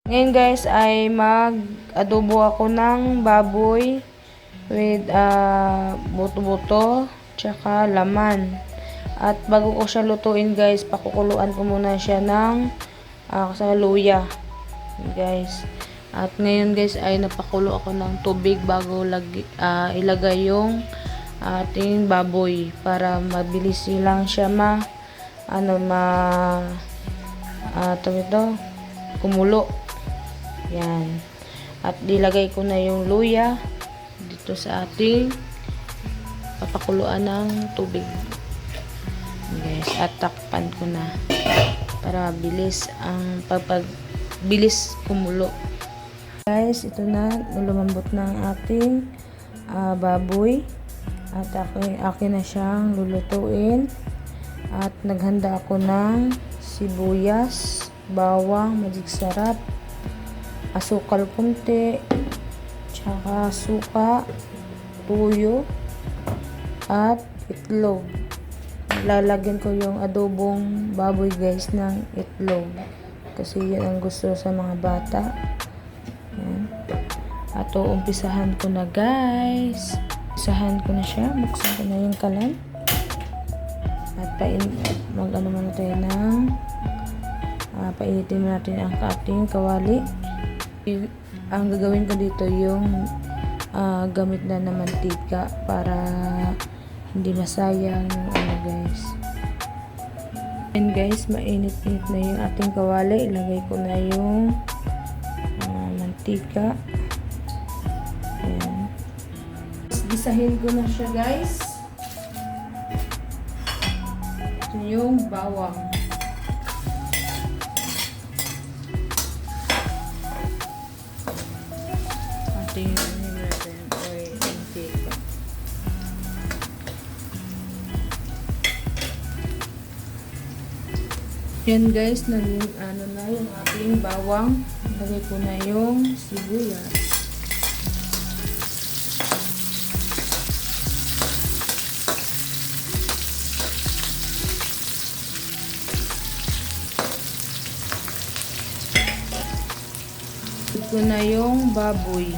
Ngayon guys ay mag-adobo ako ng baboy with buto-buto tsaka laman. At bago ko siya lutuin guys, pakukuluan ko muna siya ng sa luya. Guys. At ngayon guys ay napakulo ako ng tubig bago ilagay yung ating baboy para mabilis lang siya kumulo. Yan. At dilagay ko na yung luya dito sa ating papakuluan ng tubig. Guys, at takpan ko na para bilis kumulo. Guys, ito na lumambot ng ating baboy at akin na siyang lulutuin. At naghanda ako ng sibuyas, bawang, magic sarap, asukal kunti, tsaka suka, tuyo, at itlog. Lalagyan ko yung adobong baboy guys ng itlog. Kasi yun ang gusto sa mga bata. Yan. At umpisahan ko na guys. Umpisahan ko na siya. Buksan ko na yung kalan. At mag-ano muna tayo ng painitin natin ang ating kawali. Ang gagawin ko dito yung gamit na mantika para hindi masayang yung guys. And guys, mainit-init na yung ating kawali. Ilagay ko na yung mantika. Ayan. Gisahin ko na siya guys. Ito yung bawang. Ating natin oil mantika. Yan guys, naging na yung ating bawang. Lagay ko na yung sibuyas. Lagay ko na yung baboy.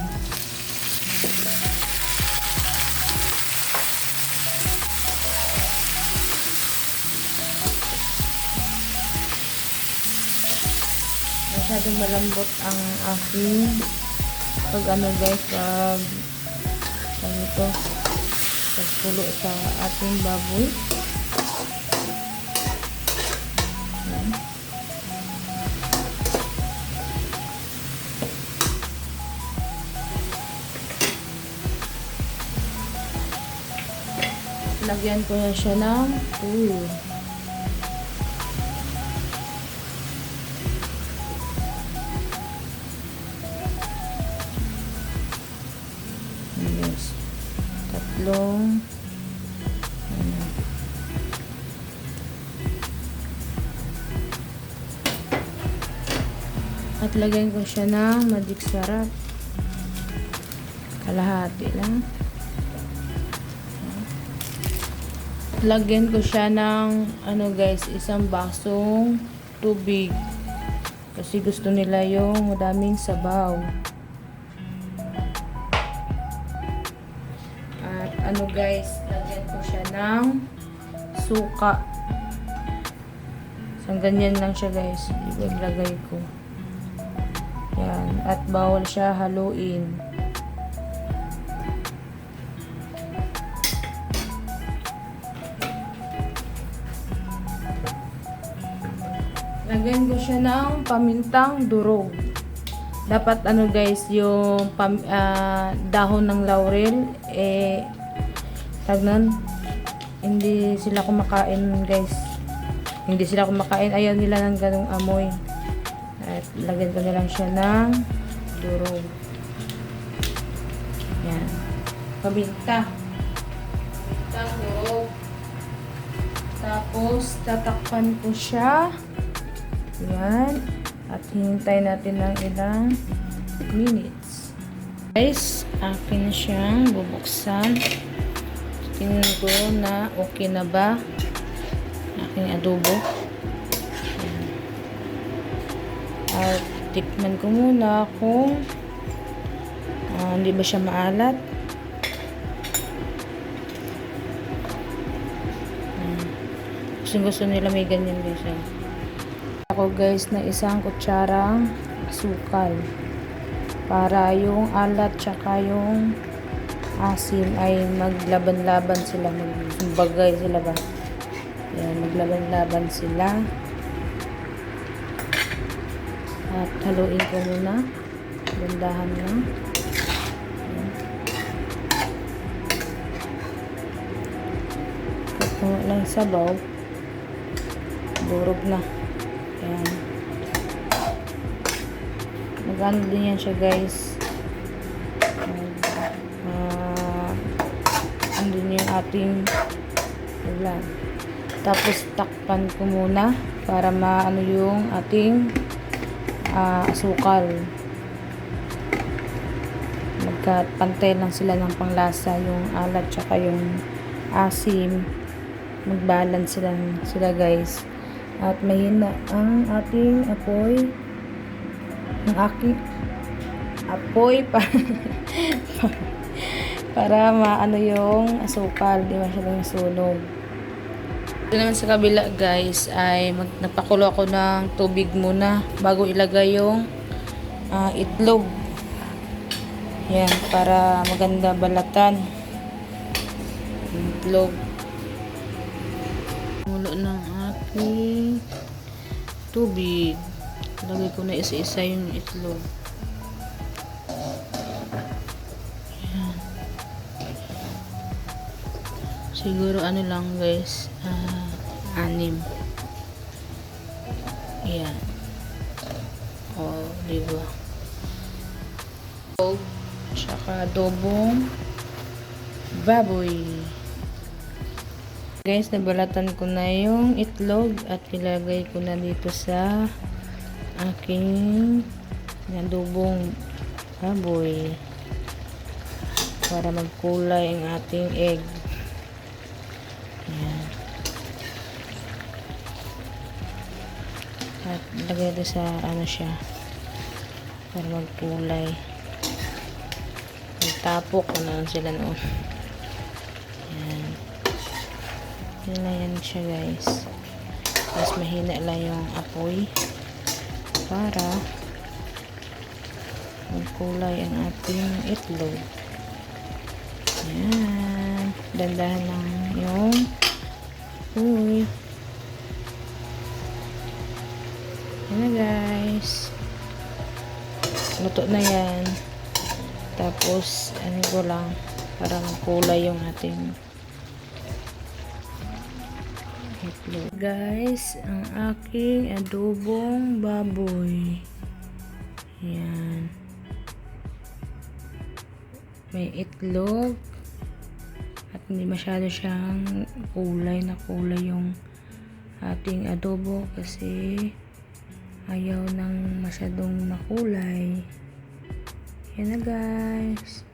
Masyadong malambot ang aking pagpulo sa ating baboy. Ayan. Lagyan ko na siya ng tuyo. Tatlong at lagyan ko siya ng magic sarap, kalahati lang. Lagyan ko siya ng guys, isang basong tubig kasi gusto nila yung madaming sabaw. Guys, lagyan ko siya ng suka. So, ganyan lang siya guys. Ilagay ko. Yan. At bawal siya haluin. Lagyan ko siya ng pamintang durog. Dapat guys, yung dahon ng laurel hindi sila kumakain guys. Hindi sila kumakain. Ayaw nila ng ganong amoy. At lagyan ko na lang siya ng durog. Yan. Paminta. Pamintang durog. Tapos tatakpan ko siya. Yan. At hintay natin ng ilang minutes. Guys, akin na siyang bubuksan. Tingnan ko na okay na ba aking adobo. At Tikman ko muna kung hindi ba siya maalat. Gusto nila may ganyan din siya. Ako guys na isang kutsarang asukal para yung alat tsaka yung asim ay maglaban-laban sila, magbagay sila ba. Yan, maglaban-laban sila. At haluin ko muna. Bandahan lang. Kung lang sabaw, durog na. Ayan. Magano din yan siya guys. Andun yung ating ulam. Tapos takpan ko muna para maano yung ating asukal. Magkapantay lang sila ng panglasa, yung alat tsaka yung asim. Mag-balance sila guys. At mahina ang ating apoy. Ang aking apoy para maano yung asukal, di masyadong sunog. Ito naman sa kabila guys ay nagpakulo ako ng tubig muna bago ilagay yung itlog. Yan, para maganda balatan yung itlog. Mulo ng aking tubig. Lagay ko na isa-isa yung itlog. Yan. Siguro ano lang guys, 6. Yan. O, diba? Tsaka adobong baboy. Guys, nabalatan ko na yung itlog at ilagay ko na dito sa aking adobong baboy para magkulay ang ating egg. Ayan. At ilagay ito sa ano siya para magkulay. Magtapok ano sila noon. Ayan. Yun na yan siya guys. Tapos mahina lang yung apoy para magkulay ang ating itlog. Ayan. Dandahan lang yung apoy. Ayan na guys. Luto na yan. Tapos ano ko lang para magkulay yung ating itlog. Guys, ang aking adobong baboy. Yan. May itlog at hindi masyado siyang kulay na kulay yung ating adobo kasi ayaw ng masyadong makulay. Yan na guys.